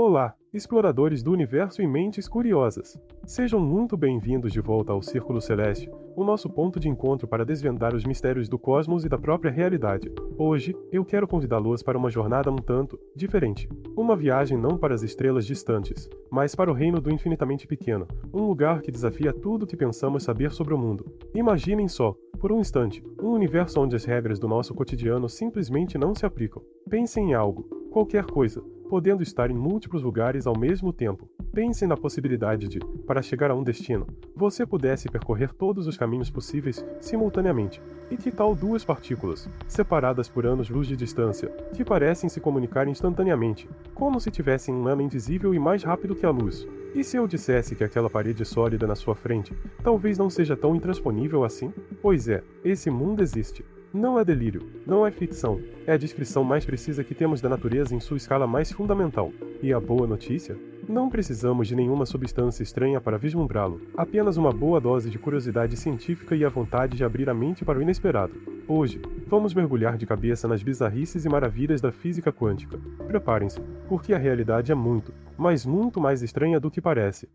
Olá, exploradores do universo e mentes curiosas. Sejam muito bem-vindos de volta ao Círculo Celeste, o nosso ponto de encontro para desvendar os mistérios do cosmos e da própria realidade. Hoje, eu quero convidá-los para uma jornada um tanto diferente. Uma viagem não para as estrelas distantes, mas para o reino do infinitamente pequeno, um lugar que desafia tudo que pensamos saber sobre o mundo. Imaginem só, por um instante, um universo onde as regras do nosso cotidiano simplesmente não se aplicam. Pensem em algo, qualquer coisa, podendo estar em múltiplos lugares ao mesmo tempo. Pensem na possibilidade de, para chegar a um destino, você pudesse percorrer todos os caminhos possíveis simultaneamente. E que tal duas partículas, separadas por anos-luz de distância, que parecem se comunicar instantaneamente, como se tivessem um elo invisível e mais rápido que a luz? E se eu dissesse que aquela parede sólida na sua frente talvez não seja tão intransponível assim? Pois é, esse mundo existe. Não é delírio, não é ficção, é a descrição mais precisa que temos da natureza em sua escala mais fundamental. E a boa notícia? Não precisamos de nenhuma substância estranha para vislumbrá-lo, apenas uma boa dose de curiosidade científica e a vontade de abrir a mente para o inesperado. Hoje, vamos mergulhar de cabeça nas bizarrices e maravilhas da física quântica. Preparem-se, porque a realidade é muito, mas muito mais estranha do que parece.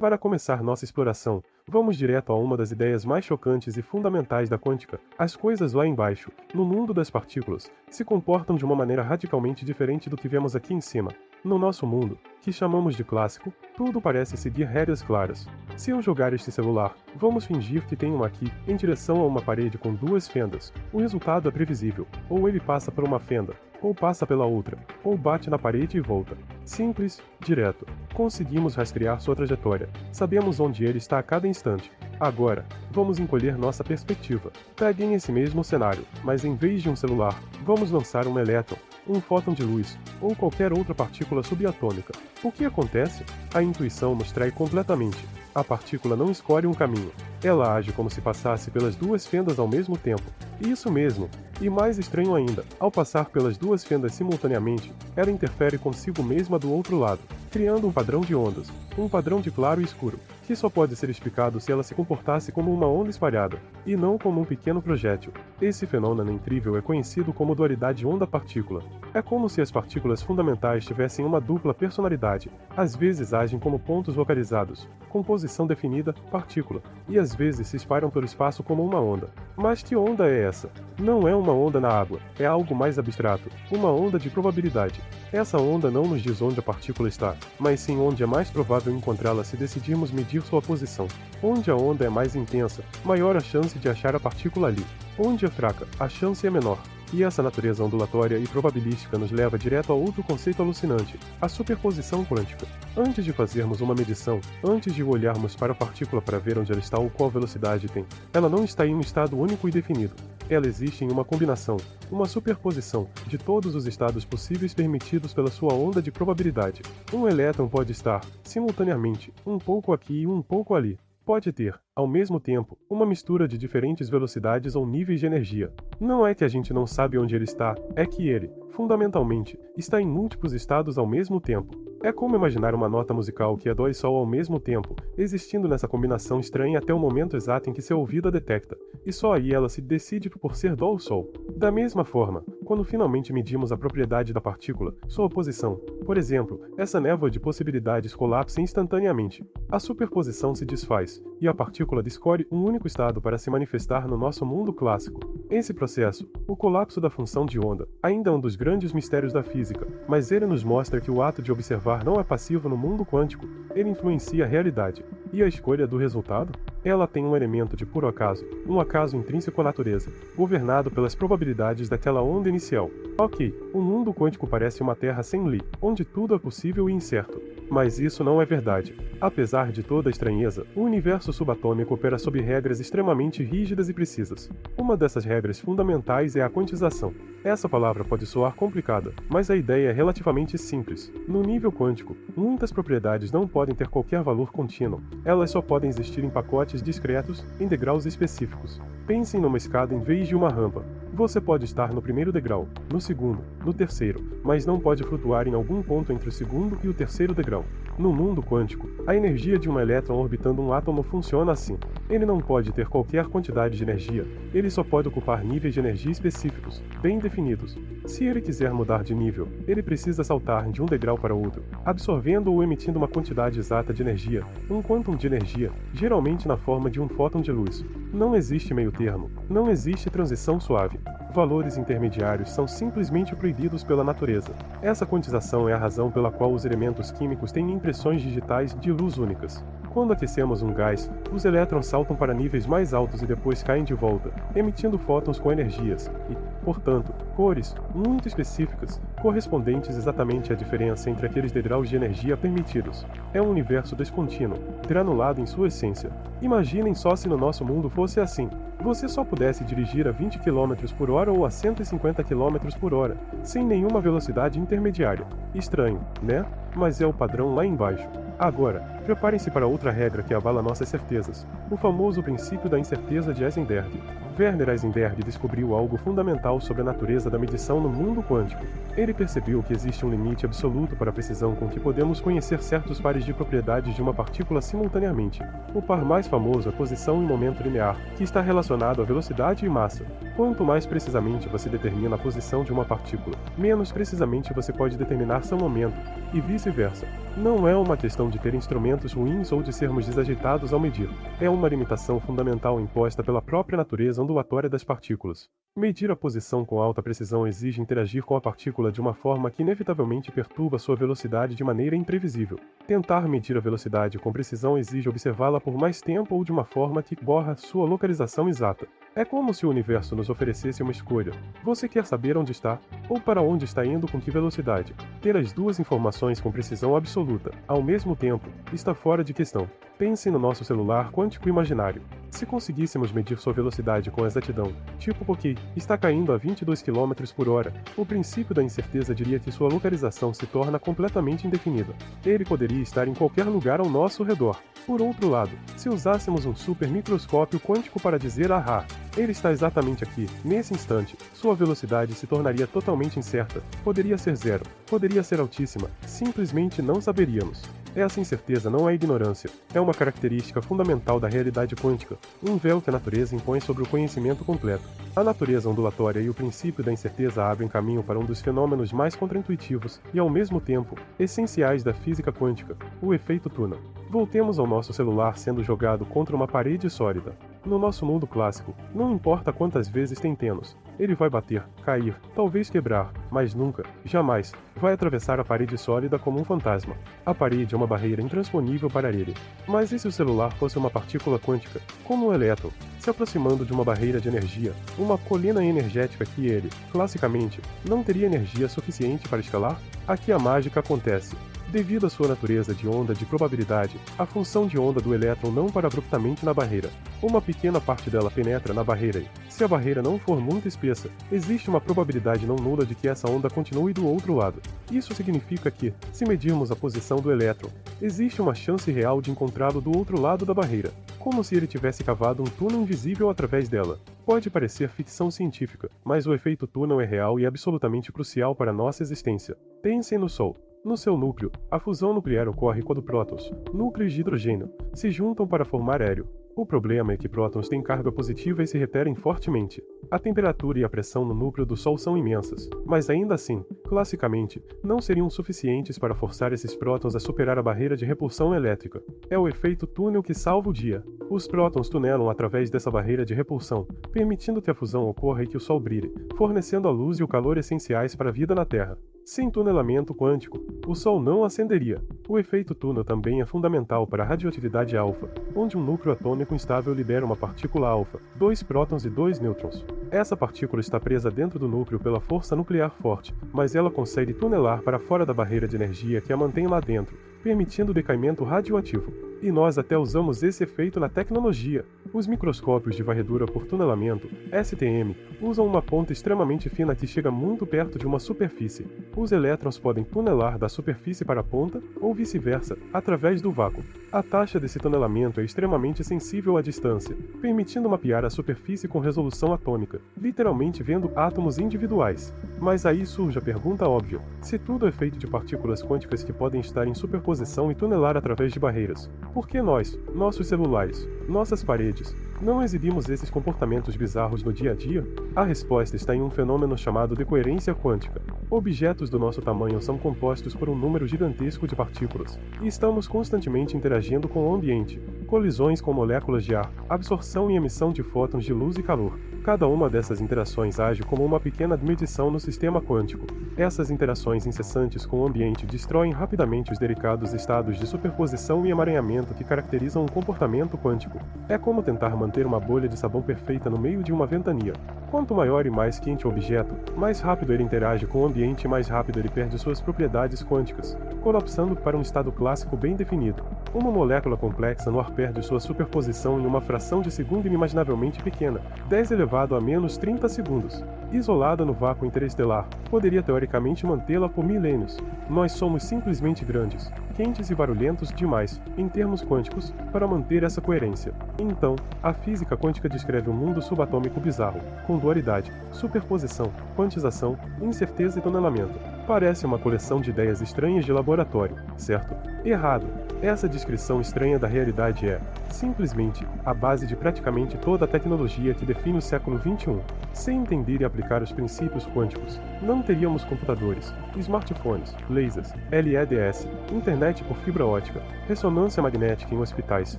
Para começar nossa exploração, vamos direto a uma das ideias mais chocantes e fundamentais da quântica. As coisas lá embaixo, no mundo das partículas, se comportam de uma maneira radicalmente diferente do que vemos aqui em cima. No nosso mundo, que chamamos de clássico, tudo parece seguir regras claras. Se eu jogar este celular, vamos fingir que tem um aqui, em direção a uma parede com duas fendas. O resultado é previsível. Ou ele passa por uma fenda, ou passa pela outra, ou bate na parede e volta. Simples, direto. Conseguimos rastrear sua trajetória. Sabemos onde ele está a cada instante. Agora, vamos encolher nossa perspectiva. Peguem esse mesmo cenário, mas em vez de um celular, vamos lançar um elétron, um fóton de luz, ou qualquer outra partícula subatômica. O que acontece? A intuição nos trai completamente. A partícula não escolhe um caminho. Ela age como se passasse pelas duas fendas ao mesmo tempo. Isso mesmo. E mais estranho ainda, ao passar pelas duas fendas simultaneamente, ela interfere consigo mesma do outro lado, criando um padrão de ondas, um padrão de claro e escuro, que só pode ser explicado se ela se comportasse como uma onda espalhada, e não como um pequeno projétil. Esse fenômeno incrível é conhecido como dualidade onda-partícula. É como se as partículas fundamentais tivessem uma dupla personalidade. Às vezes agem como pontos localizados, com posição definida, partícula, e às vezes se espalham pelo espaço como uma onda. Mas que onda é essa? Não é uma onda na água, é algo mais abstrato, uma onda de probabilidade. Essa onda não nos diz onde a partícula está, mas sim onde é mais provável encontrá-la se decidirmos medir sua posição. Onde a onda é mais intensa, maior a chance de achar a partícula ali. Onde é fraca, a chance é menor. E essa natureza ondulatória e probabilística nos leva direto a outro conceito alucinante, a superposição quântica. Antes de fazermos uma medição, antes de olharmos para a partícula para ver onde ela está ou qual velocidade tem, ela não está em um estado único e definido. Ela existe em uma combinação, uma superposição, de todos os estados possíveis permitidos pela sua onda de probabilidade. Um elétron pode estar, simultaneamente, um pouco aqui e um pouco ali. Pode ter, ao mesmo tempo, uma mistura de diferentes velocidades ou níveis de energia. Não é que a gente não sabe onde ele está, é que ele, fundamentalmente, está em múltiplos estados ao mesmo tempo. É como imaginar uma nota musical que é dó e sol ao mesmo tempo, existindo nessa combinação estranha até o momento exato em que seu ouvido a detecta, e só aí ela se decide por ser dó ou sol. Da mesma forma, quando finalmente medimos a propriedade da partícula, sua posição, por exemplo, essa névoa de possibilidades colapsa instantaneamente. A superposição se desfaz, e a partícula escolhe um único estado para se manifestar no nosso mundo clássico. Esse processo, o colapso da função de onda, ainda é um dos grandes mistérios da física, mas ele nos mostra que o ato de observar não é passivo no mundo quântico, ele influencia a realidade. E a escolha do resultado? Ela tem um elemento de puro acaso, um acaso intrínseco à natureza, governado pelas probabilidades daquela onda inicial. Ok, o mundo quântico parece uma terra sem lei, onde tudo é possível e incerto. Mas isso não é verdade. Apesar de toda a estranheza, o universo subatômico opera sob regras extremamente rígidas e precisas. Uma dessas regras fundamentais é a quantização. Essa palavra pode soar complicada, mas a ideia é relativamente simples. No nível quântico, muitas propriedades não podem ter qualquer valor contínuo. Elas só podem existir em pacotes discretos, em degraus específicos. Pensem numa escada em vez de uma rampa. Você pode estar no primeiro degrau, no segundo, no terceiro, mas não pode flutuar em algum ponto entre o segundo e o terceiro degrau. No mundo quântico, a energia de um elétron orbitando um átomo funciona assim. Ele não pode ter qualquer quantidade de energia, ele só pode ocupar níveis de energia específicos, bem definidos. Se ele quiser mudar de nível, ele precisa saltar de um degrau para outro, absorvendo ou emitindo uma quantidade exata de energia, um quantum de energia, geralmente na forma de um fóton de luz. Não existe meio termo, não existe transição suave. Valores intermediários são simplesmente proibidos pela natureza. Essa quantização é a razão pela qual os elementos químicos têm impressões digitais de luz únicas. Quando aquecemos um gás, os elétrons saltam para níveis mais altos e depois caem de volta, emitindo fótons com energias e, portanto, cores muito específicas, correspondentes exatamente à diferença entre aqueles degraus de energia permitidos. É um universo descontínuo, granulado em sua essência. Imaginem só se no nosso mundo fosse assim. Você só pudesse dirigir a 20 km por hora ou a 150 km por hora, sem nenhuma velocidade intermediária. Estranho, né? Mas é o padrão lá embaixo. Agora, preparem-se para outra regra que abala nossas certezas, o famoso princípio da incerteza de Heisenberg. Werner Heisenberg descobriu algo fundamental sobre a natureza da medição no mundo quântico. Ele percebeu que existe um limite absoluto para a precisão com que podemos conhecer certos pares de propriedades de uma partícula simultaneamente. O par mais famoso é posição e momento linear, que está relacionado à velocidade e massa. Quanto mais precisamente você determina a posição de uma partícula, menos precisamente você pode determinar seu momento, e vice-versa. Não é uma questão de ter instrumentos ruins ou de sermos desajeitados ao medir. É uma limitação fundamental imposta pela própria natureza ondulatória das partículas. Medir a posição com alta precisão exige interagir com a partícula de uma forma que inevitavelmente perturba sua velocidade de maneira imprevisível. Tentar medir a velocidade com precisão exige observá-la por mais tempo ou de uma forma que borra sua localização exata. É como se o universo nos oferecesse uma escolha. Você quer saber onde está, ou para onde está indo com que velocidade? Ter as duas informações com precisão absoluta, ao mesmo tempo, está fora de questão. Pensem no nosso celular quântico imaginário. Se conseguíssemos medir sua velocidade com exatidão, tipo ok, está caindo a 22 km por hora, o princípio da incerteza diria que sua localização se torna completamente indefinida. Ele poderia estar em qualquer lugar ao nosso redor. Por outro lado, se usássemos um super microscópio quântico para dizer ahá, ele está exatamente aqui, nesse instante, sua velocidade se tornaria totalmente incerta, poderia ser zero, poderia ser altíssima, simplesmente não saberíamos. Essa incerteza não é ignorância, é uma característica fundamental da realidade quântica, um véu que a natureza impõe sobre o conhecimento completo. A natureza ondulatória e o princípio da incerteza abrem caminho para um dos fenômenos mais contraintuitivos e, ao mesmo tempo, essenciais da física quântica, o efeito túnel. Voltemos ao nosso celular sendo jogado contra uma parede sólida. No nosso mundo clássico, não importa quantas vezes tentemos, ele vai bater, cair, talvez quebrar, mas nunca, jamais, vai atravessar a parede sólida como um fantasma. A parede é uma barreira intransponível para ele. Mas e se o celular fosse uma partícula quântica, como um elétron, se aproximando de uma barreira de energia, uma colina energética que ele, classicamente, não teria energia suficiente para escalar? Aqui a mágica acontece. Devido à sua natureza de onda de probabilidade, a função de onda do elétron não para abruptamente na barreira. Uma pequena parte dela penetra na barreira e, se a barreira não for muito espessa, existe uma probabilidade não nula de que essa onda continue do outro lado. Isso significa que, se medirmos a posição do elétron, existe uma chance real de encontrá-lo do outro lado da barreira, como se ele tivesse cavado um túnel invisível através dela. Pode parecer ficção científica, mas o efeito túnel é real e absolutamente crucial para nossa existência. Pensem no Sol. No seu núcleo, a fusão nuclear ocorre quando prótons, núcleos de hidrogênio, se juntam para formar hélio. O problema é que prótons têm carga positiva e se repelem fortemente. A temperatura e a pressão no núcleo do Sol são imensas, mas ainda assim, classicamente, não seriam suficientes para forçar esses prótons a superar a barreira de repulsão elétrica. É o efeito túnel que salva o dia. Os prótons tunelam através dessa barreira de repulsão, permitindo que a fusão ocorra e que o Sol brilhe, fornecendo a luz e o calor essenciais para a vida na Terra. Sem tunelamento quântico, o Sol não acenderia. O efeito túnel também é fundamental para a radioatividade alfa, onde um núcleo atômico instável libera uma partícula alfa, 2 prótons e 2 nêutrons. Essa partícula está presa dentro do núcleo pela força nuclear forte, mas ela consegue tunelar para fora da barreira de energia que a mantém lá dentro, permitindo o decaimento radioativo. E nós até usamos esse efeito na tecnologia. Os microscópios de varredura por tunelamento, STM, usam uma ponta extremamente fina que chega muito perto de uma superfície. Os elétrons podem tunelar da superfície para a ponta, ou vice-versa, através do vácuo. A taxa desse tunelamento é extremamente sensível à distância, permitindo mapear a superfície com resolução atômica, literalmente vendo átomos individuais. Mas aí surge a pergunta óbvia: se tudo é feito de partículas quânticas que podem estar em superposição e tunelar através de barreiras, por que nós, nossos celulares, nossas paredes, não exibimos esses comportamentos bizarros no dia a dia? A resposta está em um fenômeno chamado de coerência quântica. Objetos do nosso tamanho são compostos por um número gigantesco de partículas, e estamos constantemente interagindo com o ambiente. Colisões com moléculas de ar, absorção e emissão de fótons de luz e calor. Cada uma dessas interações age como uma pequena medição no sistema quântico. Essas interações incessantes com o ambiente destroem rapidamente os delicados estados de superposição e emaranhamento que caracterizam um comportamento quântico. É como tentar manter uma bolha de sabão perfeita no meio de uma ventania. Quanto maior e mais quente o objeto, mais rápido ele interage com o ambiente e mais rápido ele perde suas propriedades quânticas, colapsando para um estado clássico bem definido. Uma molécula complexa no ar perde sua superposição em uma fração de segundo inimaginavelmente pequena, 10 elevado a menos 30 segundos. Isolada no vácuo interestelar, poderia teoricamente mantê-la por milênios. Nós somos simplesmente grandes, quentes e barulhentos demais, em termos quânticos, para manter essa coerência. Então, a física quântica descreve um mundo subatômico bizarro, com dualidade, superposição, quantização, incerteza e tunelamento. Parece uma coleção de ideias estranhas de laboratório, certo? Errado. Essa descrição estranha da realidade é, simplesmente, a base de praticamente toda a tecnologia que define o século XXI. Sem entender e aplicar os princípios quânticos, não teríamos computadores, smartphones, lasers, LEDs, internet por fibra ótica, ressonância magnética em hospitais,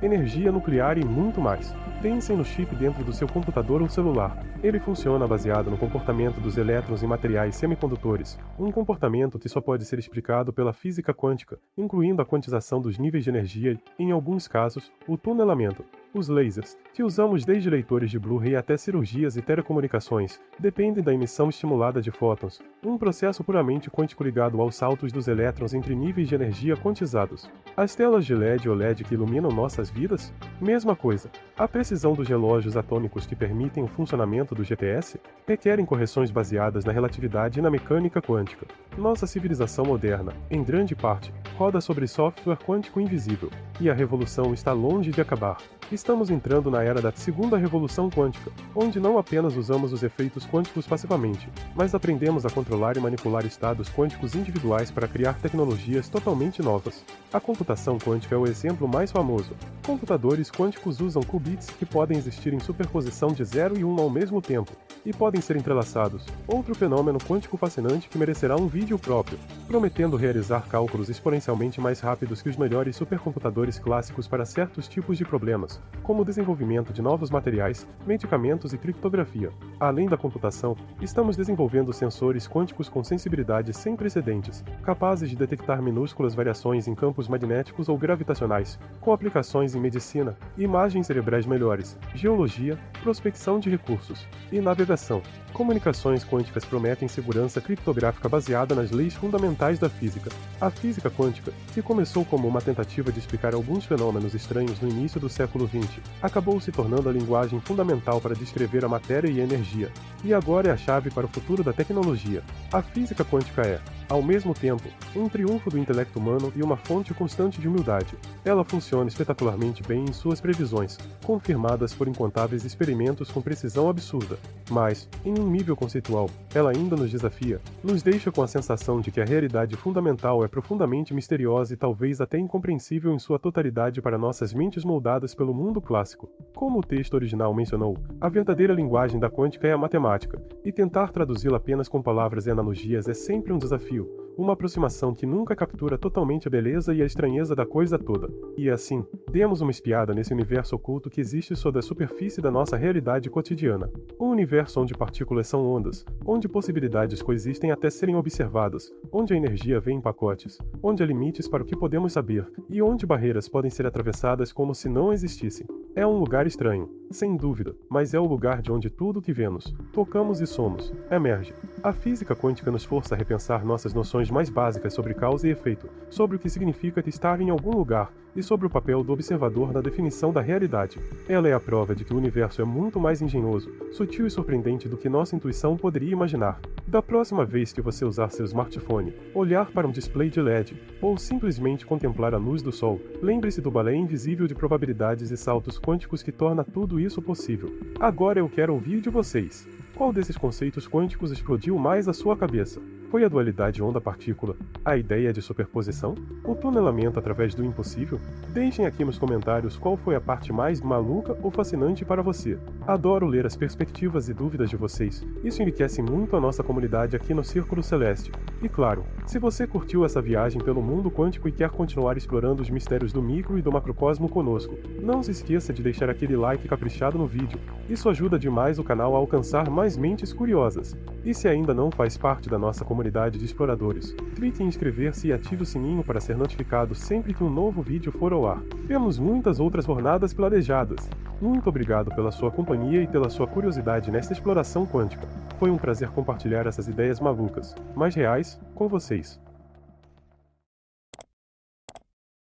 energia nuclear e muito mais. Pensem no chip dentro do seu computador ou celular. Ele funciona baseado no comportamento dos elétrons em materiais semicondutores, um comportamento que só pode ser explicado pela física quântica, incluindo a quantização dos níveis de energia e, em alguns casos, o tunelamento. Os lasers, que usamos desde leitores de Blu-ray até cirurgias e telecomunicações, dependem da emissão estimulada de fótons, um processo puramente quântico ligado aos saltos dos elétrons entre níveis de energia quantizados. As telas de LED e OLED que iluminam nossas vidas? Mesma coisa. A precisão dos relógios atômicos que permitem o funcionamento do GPS requerem correções baseadas na relatividade e na mecânica quântica. Nossa civilização moderna, em grande parte, roda sobre software quântico invisível, e a revolução está longe de acabar. Estamos entrando na era da segunda revolução quântica, onde não apenas usamos os efeitos quânticos passivamente, mas aprendemos a controlar e manipular estados quânticos individuais para criar tecnologias totalmente novas. A computação quântica é o exemplo mais famoso. Computadores quânticos usam qubits que podem existir em superposição de 0 e 1 ao mesmo tempo, e podem ser entrelaçados. Outro fenômeno quântico fascinante que merecerá um vídeo próprio, prometendo realizar cálculos exponencialmente mais rápidos que os melhores supercomputadores clássicos para certos tipos de problemas, como o desenvolvimento de novos materiais, medicamentos e criptografia. Além da computação, estamos desenvolvendo sensores quânticos com sensibilidade sem precedentes, capazes de detectar minúsculas variações em campos magnéticos ou gravitacionais, com aplicações em medicina, imagens cerebrais melhores, geologia, prospecção de recursos e navegação. Comunicações quânticas prometem segurança criptográfica baseada nas leis fundamentais da física. A física quântica, que começou como uma tentativa de explicar alguns fenômenos estranhos no início do século XX, acabou se tornando a linguagem fundamental para descrever a matéria e a energia, e agora é a chave para o futuro da tecnologia. A física quântica é, ao mesmo tempo, um triunfo do intelecto humano e uma fonte constante de humildade. Ela funciona espetacularmente bem em suas previsões, confirmadas por incontáveis experimentos com precisão absurda. Mas, em um nível conceitual, ela ainda nos desafia, nos deixa com a sensação de que a realidade fundamental é profundamente misteriosa e talvez até incompreensível em sua totalidade para nossas mentes moldadas pelo mundo clássico. Como o texto original mencionou, a verdadeira linguagem da quântica é a matemática, e tentar traduzi-la apenas com palavras e analogias é sempre um desafio, uma aproximação que nunca captura totalmente a beleza e a estranheza da coisa toda. E assim, demos uma espiada nesse universo oculto que existe sob a superfície da nossa realidade cotidiana. Um universo onde partículas são ondas, onde possibilidades coexistem até serem observadas, onde a energia vem em pacotes, onde há limites para o que podemos saber, e onde barreiras podem ser atravessadas como se não existissem. É um lugar estranho, sem dúvida, mas é o lugar de onde tudo que vemos, tocamos e somos, emerge. A física quântica nos força a repensar nossas noções mais básicas sobre causa e efeito, sobre o que significa estar em algum lugar e sobre o papel do observador na definição da realidade. Ela é a prova de que o universo é muito mais engenhoso, sutil e surpreendente do que nossa intuição poderia imaginar. Da próxima vez que você usar seu smartphone, olhar para um display de LED ou simplesmente contemplar a luz do sol, lembre-se do balé invisível de probabilidades e saltos quânticos que torna tudo isso possível. Agora eu quero ouvir de vocês. Qual desses conceitos quânticos explodiu mais a sua cabeça? Foi a dualidade onda-partícula? A ideia de superposição? O tunelamento através do impossível? Deixem aqui nos comentários qual foi a parte mais maluca ou fascinante para você. Adoro ler as perspectivas e dúvidas de vocês. Isso enriquece muito a nossa comunidade aqui no Círculo Celeste. E claro, se você curtiu essa viagem pelo mundo quântico e quer continuar explorando os mistérios do micro e do macrocosmo conosco, não se esqueça de deixar aquele like caprichado no vídeo. Isso ajuda demais o canal a alcançar mais mentes curiosas. E se ainda não faz parte da nossa comunidade de exploradores, clique em inscrever-se e ative o sininho para ser notificado sempre que um novo vídeo for ao ar. Temos muitas outras jornadas planejadas. Muito obrigado pela sua companhia e pela sua curiosidade nesta exploração quântica. Foi um prazer compartilhar essas ideias malucas, mas reais, com vocês.